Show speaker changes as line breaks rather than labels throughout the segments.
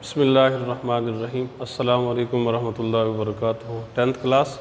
बिस्मिल्लाहिर्रहमानिर्रहीम। अस्सलामु अलैकुम वरहमतुल्लाहि वबरकातुहू। 10th क्लास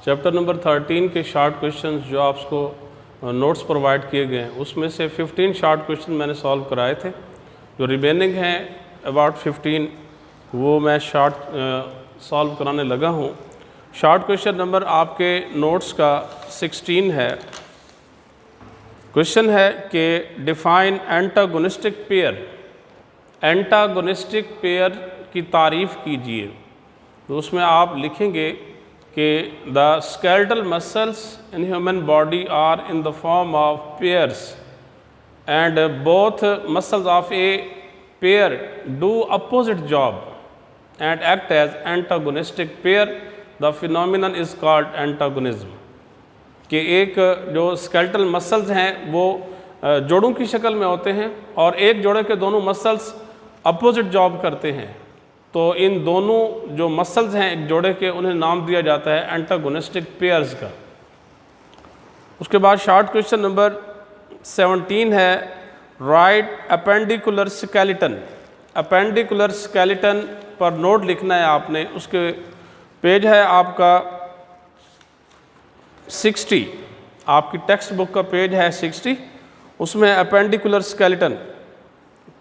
चैप्टर नंबर 13 के शार्ट क्वेश्चंस जो आपको नोट्स प्रोवाइड किए गए हैं उसमें से 15 शार्ट क्वेश्चन मैंने सॉल्व कराए थे। जो रिमेनिंग हैं अबाउट 15 वो मैं सॉल्व कराने लगा हूँ। शार्ट क्वेश्चन नंबर आपके नोट्स का 16 है। क्वेश्चन है कि define antagonistic pair, antagonistic pair की तारीफ़ कीजिए। तो उसमें आप लिखेंगे कि the skeletal muscles in human body are in the form of pairs and both muscles of a pair do opposite job and act as antagonistic pair. The phenomenon is called antagonism. कि एक जो skeletal muscles हैं वो जोड़ों की शक्ल में होते हैं और एक जोड़े के दोनों मसल्स अपोजिट जॉब करते हैं। तो इन दोनों जो मसल्स हैं एक जोड़े के उन्हें नाम दिया जाता है एंटागोनिस्टिक पेयर्स का। उसके बाद शार्ट क्वेश्चन नंबर 17 है right appendicular skeleton. Appendicular skeleton पर नोट लिखना है आपने। उसके पेज है आपका 60, आपकी टेक्स्ट बुक का पेज है 60, उसमें अपेंडिकुलर स्केलेटन।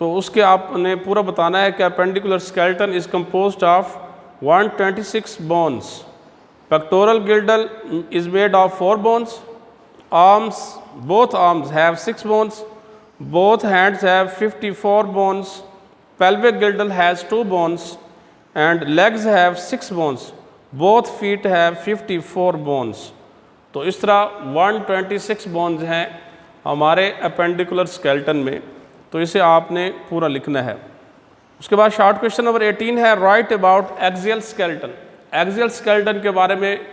तो उसके आपने पूरा बताना है कि appendicular skeleton is composed of 126 bones. Pectoral girdle is made of 4 bones. Arms, both arms have 6 bones. Both hands have 54 bones. Pelvic girdle has 2 bones and legs have 6 bones. Both feet have 54 bones. तो इस तरह 126 bones हैं हमारे appendicular skeleton में। तो इसे आपने पूरा लिखना है। उसके बाद शार्ट क्वेश्चन नंबर 18 है right about axial skeleton. Axial skeleton के बारे में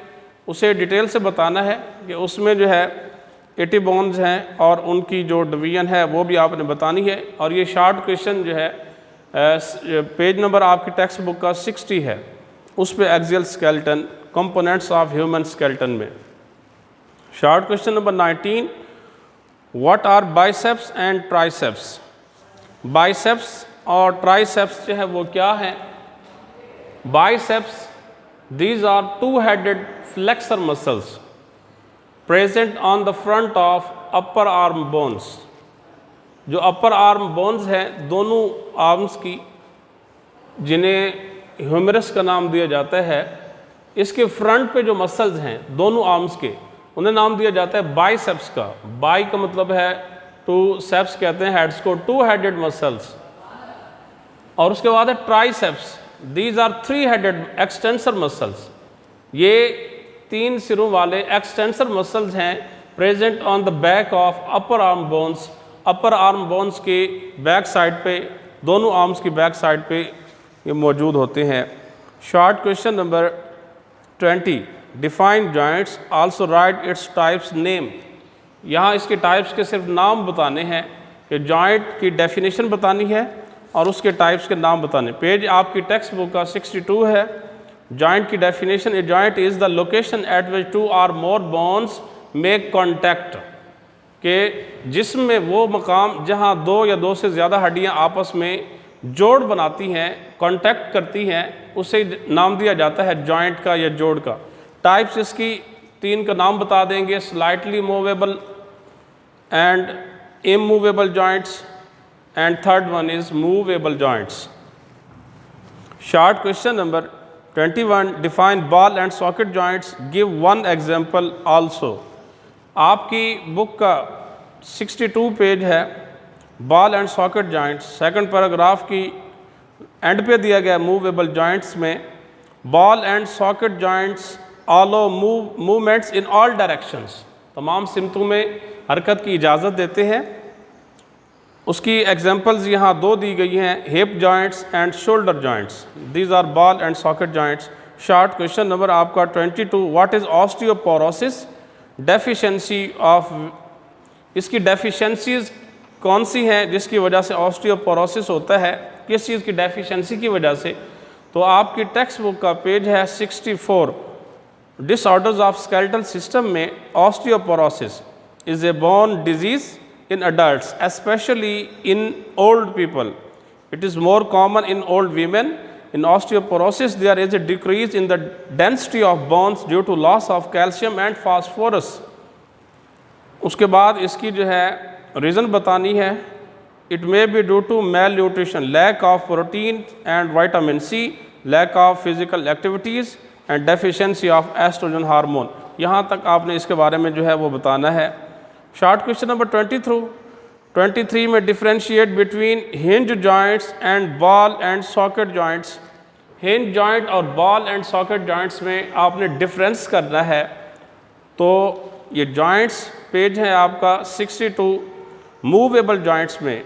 उसे डिटेल से बताना है कि उसमें जो है 80 बोन्स हैं और उनकी जो डिवीजन है वो भी आपने बतानी है। और ये शार्ट क्वेश्चन जो है पेज नंबर आपकी टेक्स्ट बुक का 60 है, उस पर axial skeleton components of human skeleton में। Short question number 19 what are biceps and triceps. Biceps और ट्राइसेप्स जो है वो क्या हैं? Biceps these are 2-headed flexor muscles present on the front of upper arm bones. जो अपर आर्म बोन्स हैं दोनों आर्म्स की, जिन्हें ह्यूमरस का नाम दिया जाता है, इसके फ्रंट पे जो मसल्स हैं दोनों आर्म्स के, उन्हें नाम दिया जाता है बाइसेप्स का। बाई का मतलब है 2, सेप्स कहते हैं हेड्स को, 2-headed मसल्स। और उसके बाद है triceps, these are 3-headed extensor muscles. ये 3 सिरों वाले एक्सटेंसर मसल्स हैं present on the back of upper arm bones. Upper arm bones के बैक साइड पे, दोनों आर्म्स की बैक साइड पे ये मौजूद होते हैं। Short question number 20 define joints also right its types name. यहाँ इसके टाइप्स के सिर्फ नाम बताने हैं कि जॉइंट की डेफिनेशन बतानी है और उसके टाइप्स के नाम बताने। पेज आपकी टेक्स्ट बुक का 62 है। जॉइंट की definition, a joint is the location eight which 2 or more bones make contact. के जिस्म में वो मकाम जहाँ 2 या 2 से ज़्यादा हड्डियाँ आपस में जोड़ बनाती हैं, कॉन्टैक्ट करती हैं, उसे नाम दिया जाता है जॉइंट का या जोड़ का। टाइप्स इसकी 3 का नाम बता देंगे, slightly movable and immovable joints and third one is movable joints. Short question number 21 define ball and socket joints, give 1 example also. आपकी बुक का 62 पेज है, ball and socket joints. Second paragraph की and पे दिया गया movable joints में ball and socket joints alloy movements in all directions, तमाम सिमतों में हरकत की इजाज़त देते हैं। उसकी एग्जांपल्स यहाँ 2 दी गई हैं, hip joints and shoulder joints. These are ball and socket joints. Short question number आपका 22 what is osteoporosis. Deficiency of, इसकी डेफिशिएंसीज कौन सी हैं जिसकी वजह से ऑस्टियोपोरोसिस होता है, किस चीज़ की डेफिशिएंसी की वजह से? तो आपकी टेक्स्ट बुक का पेज है 64। डिसऑर्डर्स ऑफ स्केलेटल सिस्टम में osteoporosis is a bone disease in adults, especially in old people. It is more common in old women. In osteoporosis, there is a decrease in the density of bones due to loss of calcium and phosphorus. उसके बाद इसकी जो है reason बतानी है. It may be due to malnutrition, lack of protein and vitamin C, lack of physical activities and deficiency of estrogen hormone. यहाँ तक आपने इसके बारे में जो है वो बताना है. शॉर्ट क्वेश्चन नंबर 23 में differentiate between hinge joints and ball and socket joints. Hinge joint और बॉल एंड सॉकेट जॉइंट्स में आपने डिफरेंस करना है. तो ये जॉइंट्स पेज है आपका 62. मूवेबल जॉइंट्स में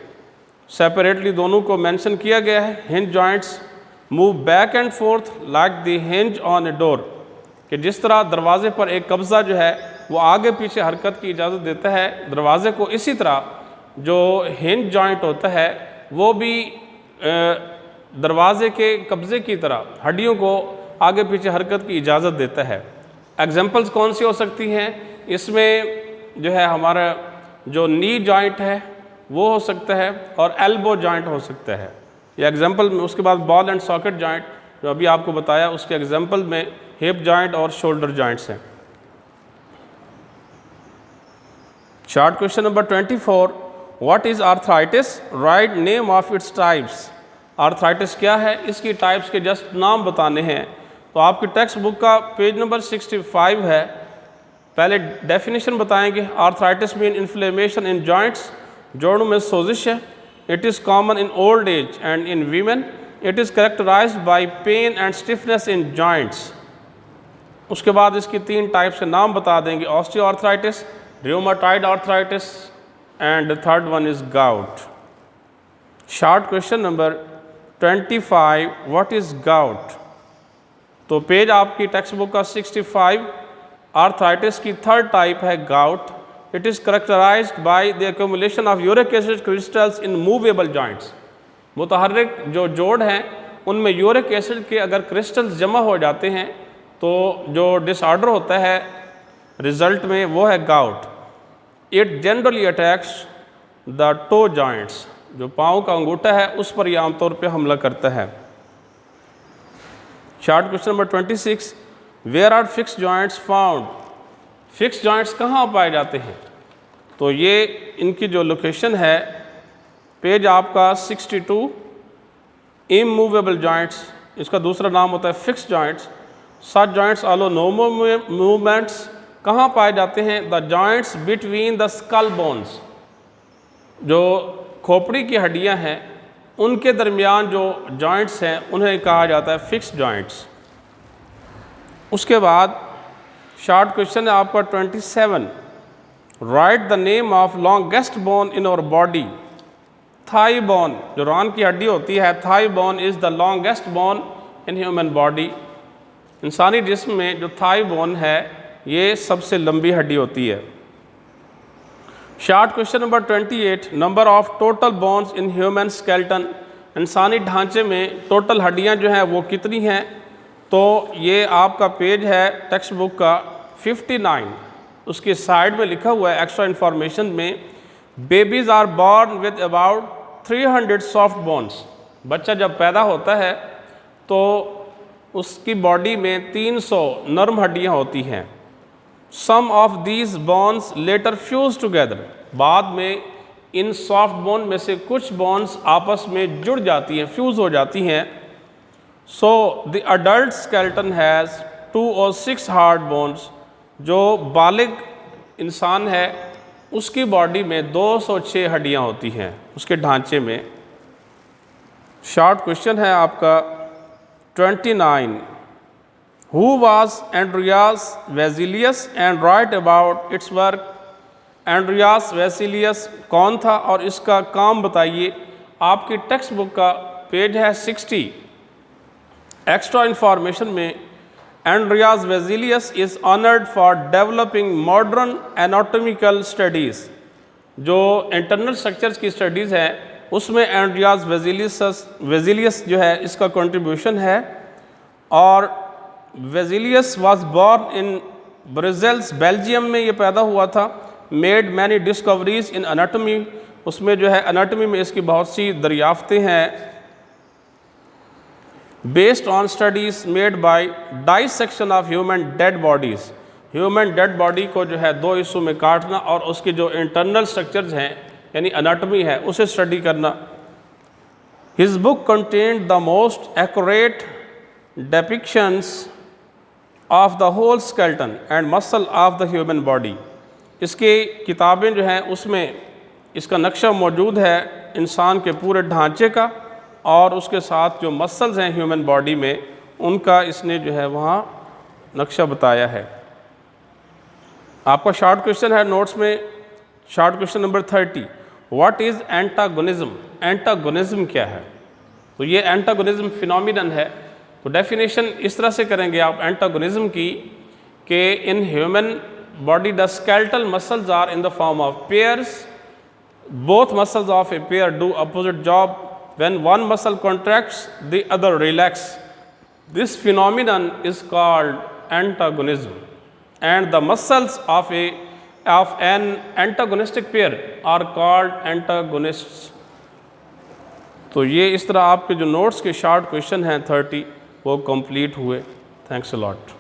सेपरेटली दोनों को मेंशन किया गया है. Hinge joints move back and fourth like the hinge on a door, कि जिस तरह दरवाजे पर एक कब्ज़ा जो है वो आगे पीछे हरकत की इजाज़त देता है दरवाजे को, इसी तरह जो हिंज जॉइंट होता है वो भी दरवाजे के कब्ज़े की तरह हड्डियों को आगे पीछे हरकत की इजाज़त देता है. एग्जांपल्स कौन सी हो सकती हैं? इसमें जो है हमारा जो नी जॉइंट है वो हो सकता है और एल्बो जॉइंट हो सकता है. ये एग्जांपल में. उसके बाद बॉल एंड सॉकेट जॉइंट जो अभी आपको बताया उसके एग्जांपल में हिप जॉइंट और शोल्डर जॉइंट्स हैं. Short question number 24. What is arthritis? Write name of its types. Arthritis क्या है, इसकी टाइप्स के जस्ट नाम बताने हैं. तो आपकी टेक्स्ट बुक का पेज नंबर 65 है. पहले डेफिनेशन बताएंगे. Arthritis mean inflammation in joints, जोड़ों में सोजिश है. It is common in old age and in women. It is characterized by pain and stiffness in joints. उसके बाद इसकी 3 टाइप्स के नाम बता देंगे. Osteoarthritis, rheumatoid arthritis and third one is gout. Short question number 25. What is gout? तो page आपकी text book का 65. आर्थराइटिस की थर्ड टाइप है gout. It is characterized by the accumulation of uric acid crystals in movable joints. मुतहर्रिक जो जोड़ हैं उनमें यूरिक एसिड के अगर क्रिस्टल्स जमा हो जाते हैं तो जो डिसऑर्डर होता है रिजल्ट में वो है gout. It generally attacks the toe joints. जो पाँव का अंगूठा है उस पर यह आमतौर पर हमला करता है. Short question number 26. Where are fix joints found? Fix joints कहाँ पाए जाते हैं? तो ये इनकी जो लोकेशन है पेज आपका 62. इमूवेबल जॉइंट्स, इसका दूसरा नाम होता है फिक्स जॉइंट्स. सच जॉइंट्स अलो नो मूवमेंट्स. कहाँ पाए जाते हैं? The joints between the skull bones. जो खोपड़ी की हड्डियाँ हैं उनके दरमियान जो जॉइंट्स हैं उन्हें कहा जाता है फिक्स जॉइंट्स. उसके बाद शॉर्ट क्वेश्चन है आपका 27. Write the name of longest bone in our body. Thigh bone, जो रान की हड्डी होती है, thigh bone is the longest bone in human body. इंसानी जिस्म में जो थाई बोन है ये सबसे लंबी हड्डी होती है. Short question number 28. Number of total bones in human skeleton. इंसानी ढांचे में टोटल हड्डियां जो हैं वो कितनी हैं? तो ये आपका पेज है टेक्स्ट बुक का 59. उसके साइड में लिखा हुआ है एक्स्ट्रा इन्फॉर्मेशन में, babies are born with about 300 soft bones. बच्चा जब पैदा होता है तो उसकी बॉडी में 300 नरम हड्डियां होती हैं. Some of these bones later fuse together. बाद में इन सॉफ्ट बोन में से कुछ बोन्स आपस में जुड़ जाती हैं, फ्यूज़ हो जाती हैं. So the adult skeleton has 2 or 6 hard bones. जो बालिग इंसान है उसकी बॉडी में 206 हड्डियाँ होती हैं उसके ढांचे में. शॉर्ट क्वेश्चन है आपका 29. Who was Andreas Vesalius and write about its work? Andreas Vesalius कौन था और इसका काम बताइए. आपकी टेक्स्ट बुक का पेज है 60. एक्स्ट्रा इन्फॉर्मेशन में Andreas Vesalius is honored for developing modern anatomical studies. जो इंटरनल स्ट्रक्चर्स की स्टडीज़ हैं उसमें Andreas Vesalius जो है इसका कंट्रीब्यूशन है. और Vesalius was born in Brussels, Belgium में ये पैदा हुआ था. मेड मैनी डिस्कवरीज इन अनाटमी. उसमें जो है अनाटमी में इसकी बहुत सी दरियाफ्तें हैं based on studies made by dissection of human dead bodies, human dead body को जो है दो हिस्सों में काटना और उसके जो इंटरनल स्ट्रक्चर्स हैं यानी अनाटमी है उसे स्टडी करना। His book contained the most accurate depictions of the whole skeleton and muscle of the human body. इसके किताबें जो हैं उसमें इसका नक्शा मौजूद है इंसान के पूरे ढांचे का और उसके साथ जो मसल्स हैं ह्यूमन बॉडी में उनका इसने जो है वहाँ नक्शा बताया है। आपका शॉर्ट क्वेश्चन है नोट्स में, short question number 30, what is antagonism? Antagonism क्या है? तो ये एंटागोनिज्म फिनोमिनन है। तो डेफिनेशन इस तरह से करेंगे आप एंटागोनिज्म की कि in human body the skeletal muscles are in the form of pairs, both muscles of a pair do opposite job, when one muscle contracts the other relax. This phenomenon is called antagonism, and the muscles of an antagonistic pair are called antagonists. तो ये इस तरह आपके जो notes के short question हैं 30 वो complete हुए। Thanks a lot.